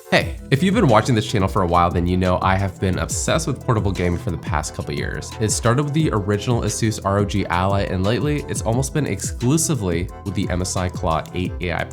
Hey, if you've been watching this channel for a while, then you know I have been obsessed with portable gaming for the past couple years. It started with the original Asus ROG Ally, and lately it's almost been exclusively with the MSI Claw 8 AI+.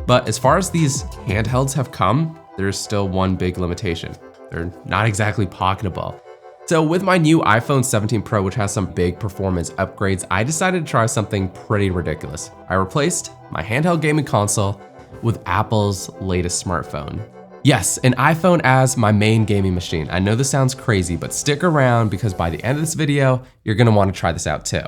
But as far as these handhelds have come, there's still one big limitation. They're not exactly pocketable. So with my new iPhone 17 Pro, which has some big performance upgrades, I decided to try something pretty ridiculous. I replaced my handheld gaming console with Apple's latest smartphone. Yes, an iPhone as my main gaming machine. I know this sounds crazy, but stick around because by the end of this video, you're gonna wanna try this out too.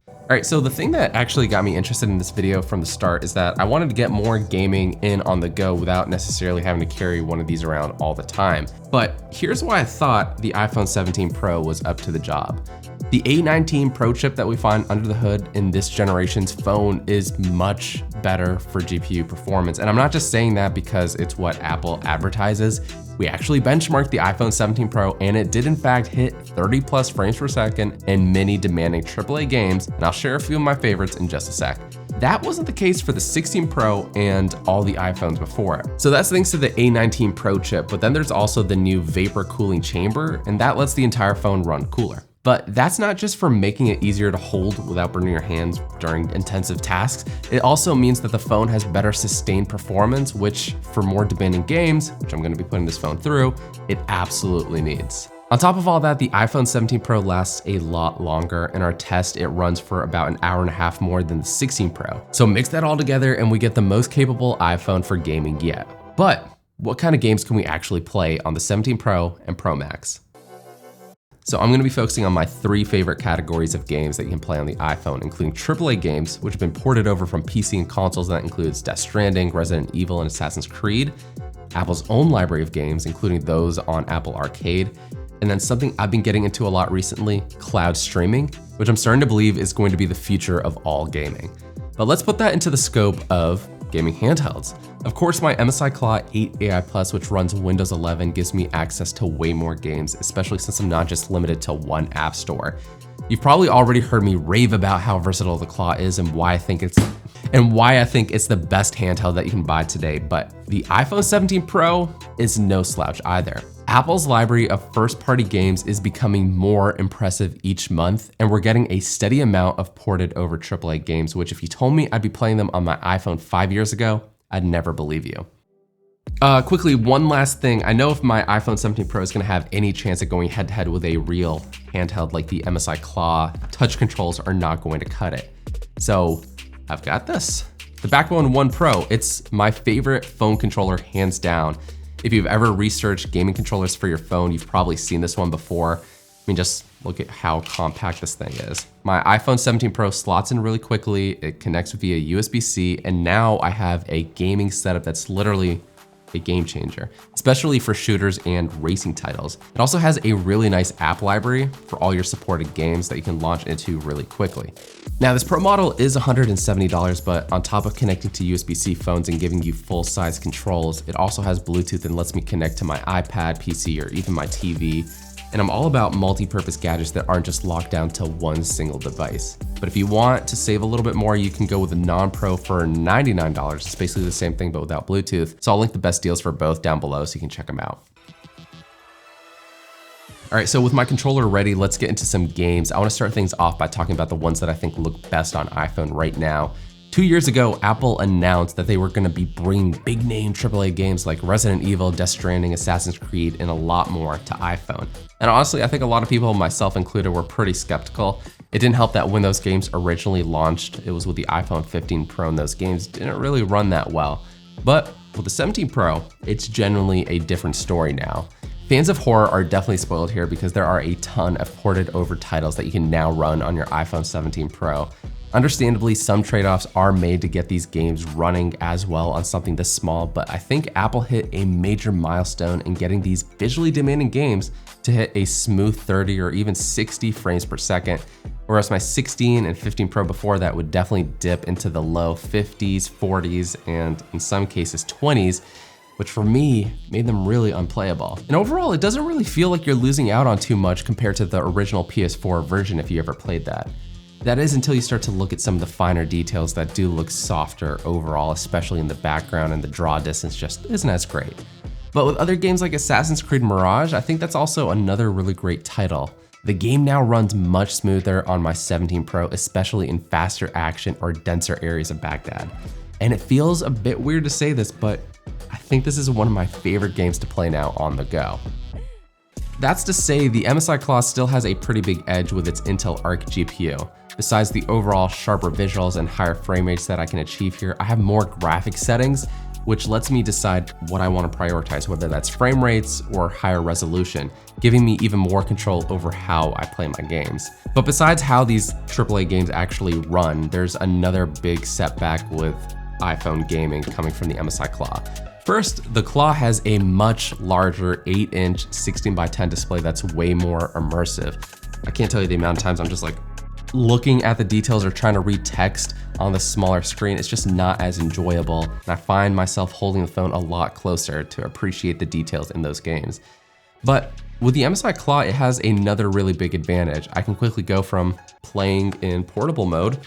All right, so the thing that actually got me interested in this video from the start is that I wanted to get more gaming in on the go without necessarily having to carry one of these around all the time. But here's why I thought the iPhone 17 Pro was up to the job. The A19 Pro chip that we find under the hood in this generation's phone is much better for GPU performance. And I'm not just saying that because it's what Apple advertises. We actually benchmarked the iPhone 17 Pro and it did in fact hit 30 plus frames per second in many demanding AAA games, and I'll share a few of my favorites in just a sec. That wasn't the case for the 16 Pro and all the iPhones before it. So that's thanks to the A19 Pro chip, but then there's also the new vapor cooling chamber, and that lets the entire phone run cooler. But that's not just for making it easier to hold without burning your hands during intensive tasks. It also means that the phone has better sustained performance, which for more demanding games, which I'm gonna be putting this phone through, it absolutely needs. On top of all that, the iPhone 17 Pro lasts a lot longer. In our test, it runs for about an hour and a half more than the 16 Pro. So mix that all together and we get the most capable iPhone for gaming yet. But what kind of games can we actually play on the 17 Pro and Pro Max? So I'm gonna be focusing on my 3 favorite categories of games that you can play on the iPhone, including AAA games, which have been ported over from PC and consoles. That includes Death Stranding, Resident Evil, and Assassin's Creed. Apple's own library of games, including those on Apple Arcade. And then something I've been getting into a lot recently, cloud streaming, which I'm starting to believe is going to be the future of all gaming. But let's put that into the scope of gaming handhelds. Of course, my MSI Claw 8 AI+, which runs Windows 11, gives me access to way more games, especially since I'm not just limited to one app store. You've probably already heard me rave about how versatile the Claw is and why I think it's the best handheld that you can buy today, but the iPhone 17 Pro is no slouch either. Apple's library of first-party games is becoming more impressive each month, and we're getting a steady amount of ported over AAA games, which if you told me I'd be playing them on my iPhone 5 years ago, I'd never believe you. Quickly, one last thing. I know if my iPhone 17 Pro is gonna have any chance at going head-to-head with a real handheld like the MSI Claw, touch controls are not going to cut it. So I've got this. The Backbone One Pro, it's my favorite phone controller hands down. If you've ever researched gaming controllers for your phone, you've probably seen this one before. I mean, just look at how compact this thing is. My iPhone 17 Pro slots in really quickly, it connects via USB-C, and now I have a gaming setup that's literally a game changer, especially for shooters and racing titles. It also has a really nice app library for all your supported games that you can launch into really quickly. Now this Pro model is $170, but on top of connecting to USB-C phones and giving you full-size controls, it also has Bluetooth and lets me connect to my iPad, PC, or even my TV. And I'm all about multi-purpose gadgets that aren't just locked down to one single device. But if you want to save a little bit more, you can go with a non-Pro for $99. It's basically the same thing, but without Bluetooth. So I'll link the best deals for both down below so you can check them out. All right, so with my controller ready, let's get into some games. I wanna start things off by talking about the ones that I think look best on iPhone right now. 2 years ago, Apple announced that they were gonna be bringing big name AAA games like Resident Evil, Death Stranding, Assassin's Creed, and a lot more to iPhone. And honestly, I think a lot of people, myself included, were pretty skeptical. It didn't help that when those games originally launched, it was with the iPhone 15 Pro and those games didn't really run that well. But with the 17 Pro, it's genuinely a different story now. Fans of horror are definitely spoiled here because there are a ton of ported over titles that you can now run on your iPhone 17 Pro. Understandably, some trade-offs are made to get these games running as well on something this small, but I think Apple hit a major milestone in getting these visually demanding games to hit a smooth 30 or even 60 frames per second, whereas my 16 and 15 Pro before that would definitely dip into the low 50s, 40s, and in some cases 20s, which for me made them really unplayable. And overall, it doesn't really feel like you're losing out on too much compared to the original PS4 version if you ever played that. That is until you start to look at some of the finer details that do look softer overall, especially in the background, and the draw distance just isn't as great. But with other games like Assassin's Creed Mirage, I think that's also another really great title. The game now runs much smoother on my 17 Pro, especially in faster action or denser areas of Baghdad. And it feels a bit weird to say this, but I think this is one of my favorite games to play now on the go. That's to say, the MSI Claw still has a pretty big edge with its Intel Arc GPU. Besides the overall sharper visuals and higher frame rates that I can achieve here, I have more graphic settings, which lets me decide what I want to prioritize, whether that's frame rates or higher resolution, giving me even more control over how I play my games. But besides how these AAA games actually run, there's another big setback with iPhone gaming coming from the MSI Claw. First, the Claw has a much larger 8-inch 16:10 display that's way more immersive. I can't tell you the amount of times I'm just like looking at the details or trying to read text on the smaller screen. It's just not as enjoyable, and I find myself holding the phone a lot closer to appreciate the details in those games. But with the MSI Claw, it has another really big advantage. I can quickly go from playing in portable mode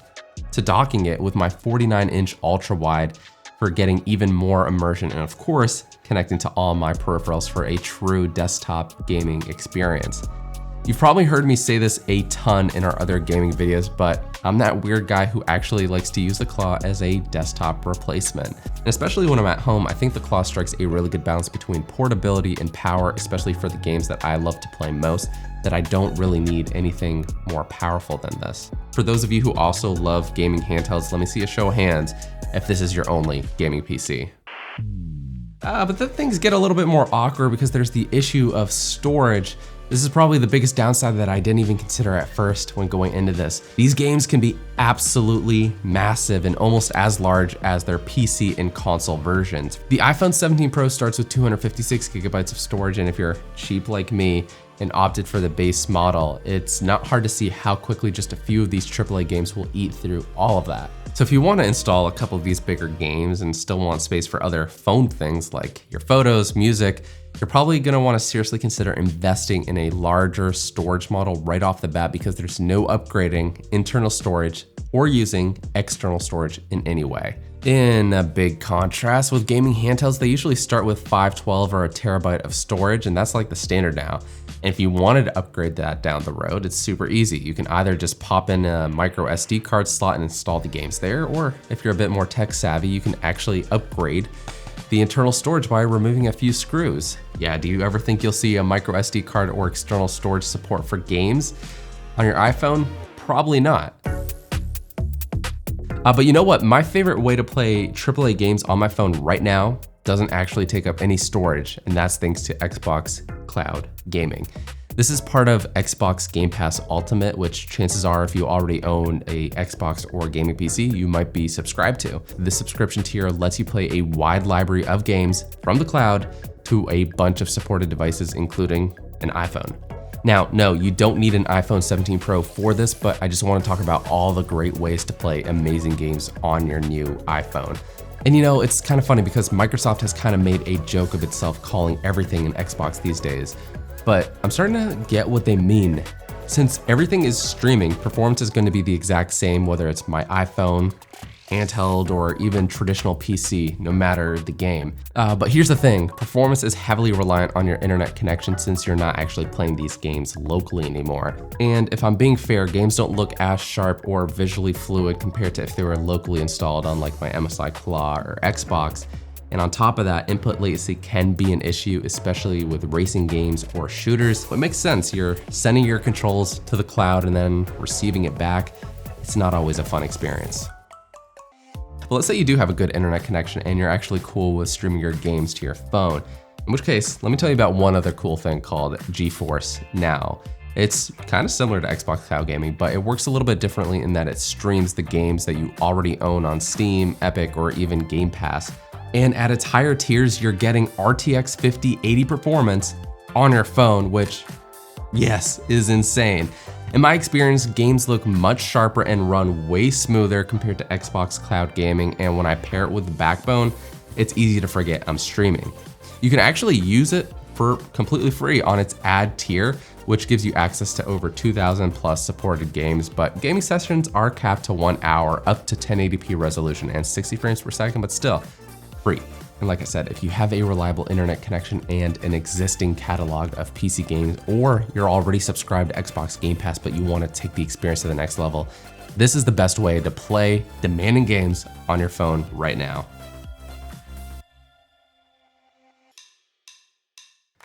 to docking it with my 49-inch ultra-wide for getting even more immersion, and of course, connecting to all my peripherals for a true desktop gaming experience. You've probably heard me say this a ton in our other gaming videos, but I'm that weird guy who actually likes to use the Claw as a desktop replacement. And especially when I'm at home, I think the Claw strikes a really good balance between portability and power, especially for the games that I love to play most, that I don't really need anything more powerful than this. For those of you who also love gaming handhelds, let me see a show of hands if this is your only gaming PC. But then things get a little bit more awkward because there's the issue of storage. This is probably the biggest downside that I didn't even consider at first when going into this. These games can be absolutely massive and almost as large as their PC and console versions. The iPhone 17 Pro starts with 256 gigabytes of storage, and if you're cheap like me and opted for the base model, it's not hard to see how quickly just a few of these AAA games will eat through all of that. So if you want to install a couple of these bigger games and still want space for other phone things like your photos, music, you're probably going to want to seriously consider investing in a larger storage model right off the bat, because there's no upgrading internal storage or using external storage in any way. In a big contrast with gaming handhelds, they usually start with 512 or a terabyte of storage, and that's like the standard now. And if you wanted to upgrade that down the road, it's super easy. You can either just pop in a micro SD card slot and install the games there, or if you're a bit more tech savvy, you can actually upgrade the internal storage by removing a few screws. Yeah, do you ever think you'll see a micro SD card or external storage support for games on your iPhone? Probably not. But you know what? My favorite way to play AAA games on my phone right now doesn't actually take up any storage, and that's thanks to Xbox Cloud Gaming. This is part of Xbox Game Pass Ultimate, which chances are if you already own a Xbox or gaming PC, you might be subscribed to. This subscription tier lets you play a wide library of games from the cloud to a bunch of supported devices, including an iPhone. Now, no, you don't need an iPhone 17 Pro for this, but I just want to talk about all the great ways to play amazing games on your new iPhone. And you know, it's kind of funny because Microsoft has kind of made a joke of itself calling everything an Xbox these days. But I'm starting to get what they mean. Since everything is streaming, performance is going to be the exact same whether it's my iPhone, Handheld, or even traditional PC, no matter the game. But here's the thing, performance is heavily reliant on your internet connection since you're not actually playing these games locally anymore. And if I'm being fair, games don't look as sharp or visually fluid compared to if they were locally installed on like my MSI Claw or Xbox. And on top of that, input latency can be an issue, especially with racing games or shooters. But it makes sense, you're sending your controls to the cloud and then receiving it back. It's not always a fun experience. But let's say you do have a good internet connection and you're actually cool with streaming your games to your phone. In which case, let me tell you about one other cool thing called GeForce Now. It's kind of similar to Xbox Cloud Gaming, but it works a little bit differently in that it streams the games that you already own on Steam, Epic, or even Game Pass. And at its higher tiers, you're getting RTX 5080 performance on your phone, which, yes, is insane. In my experience, games look much sharper and run way smoother compared to Xbox Cloud Gaming, and when I pair it with the backbone, it's easy to forget I'm streaming. You can actually use it for completely free on its ad tier, which gives you access to over 2,000 plus supported games, but gaming sessions are capped to 1 hour, up to 1080p resolution and 60 frames per second, but still, free. And like I said, if you have a reliable internet connection and an existing catalog of PC games, or you're already subscribed to Xbox Game Pass but you want to take the experience to the next level, this is the best way to play demanding games on your phone right now.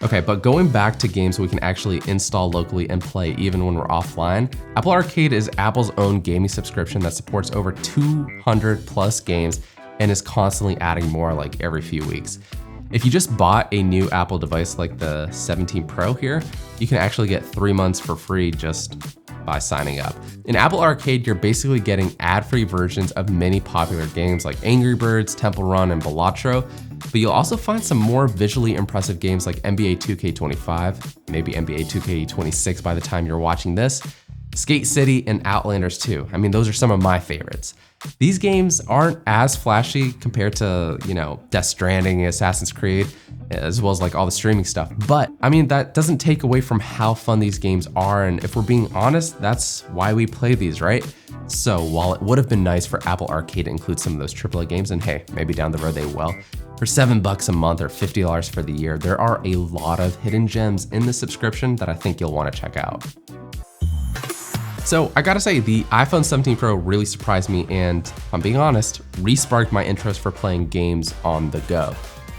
Okay, but going back to games we can actually install locally and play even when we're offline, Apple Arcade is Apple's own gaming subscription that supports over 200 plus games and is constantly adding more like every few weeks. If you just bought a new Apple device like the 17 Pro here, you can actually get 3 months for free just by signing up. In Apple Arcade, you're basically getting ad-free versions of many popular games like Angry Birds, Temple Run, and Balatro, but you'll also find some more visually impressive games like NBA 2K25, maybe NBA 2K26 by the time you're watching this, Skate City, and Outlanders 2. I mean, those are some of my favorites. These games aren't as flashy compared to, Death Stranding, Assassin's Creed, as well as like all the streaming stuff. But I mean, that doesn't take away from how fun these games are. And if we're being honest, that's why we play these, right? So while it would have been nice for Apple Arcade to include some of those AAA games, and hey, maybe down the road they will, for $7 a month or $50 for the year, there are a lot of hidden gems in the subscription that I think you'll want to check out. So I gotta say, the iPhone 17 Pro really surprised me and, if I'm being honest, re-sparked my interest for playing games on the go.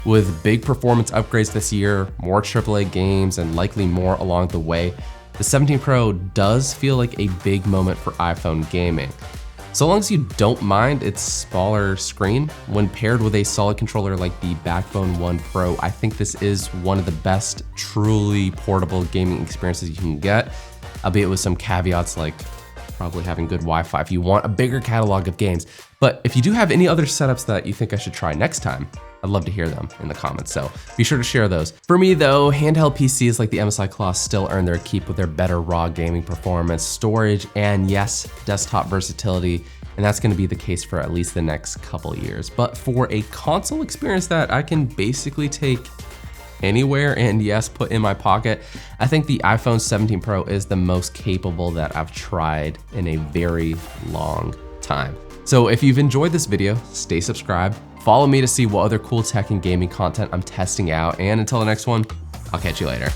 With big performance upgrades this year, more AAA games, and likely more along the way, the 17 Pro does feel like a big moment for iPhone gaming. So long as you don't mind its smaller screen, when paired with a solid controller like the Backbone 1 Pro, I think this is one of the best truly portable gaming experiences you can get, albeit with some caveats like probably having good Wi-Fi if you want a bigger catalog of games. But if you do have any other setups that you think I should try next time, I'd love to hear them in the comments, so be sure to share those. For me though, handheld PCs like the MSI Claw still earn their keep with their better raw gaming performance, storage, and yes, desktop versatility, and that's gonna be the case for at least the next couple years. But for a console experience that I can basically take anywhere and yes, put in my pocket, I think the iPhone 17 Pro is the most capable that I've tried in a very long time. So if you've enjoyed this video, stay subscribed, follow me to see what other cool tech and gaming content I'm testing out, and until the next one, I'll catch you later.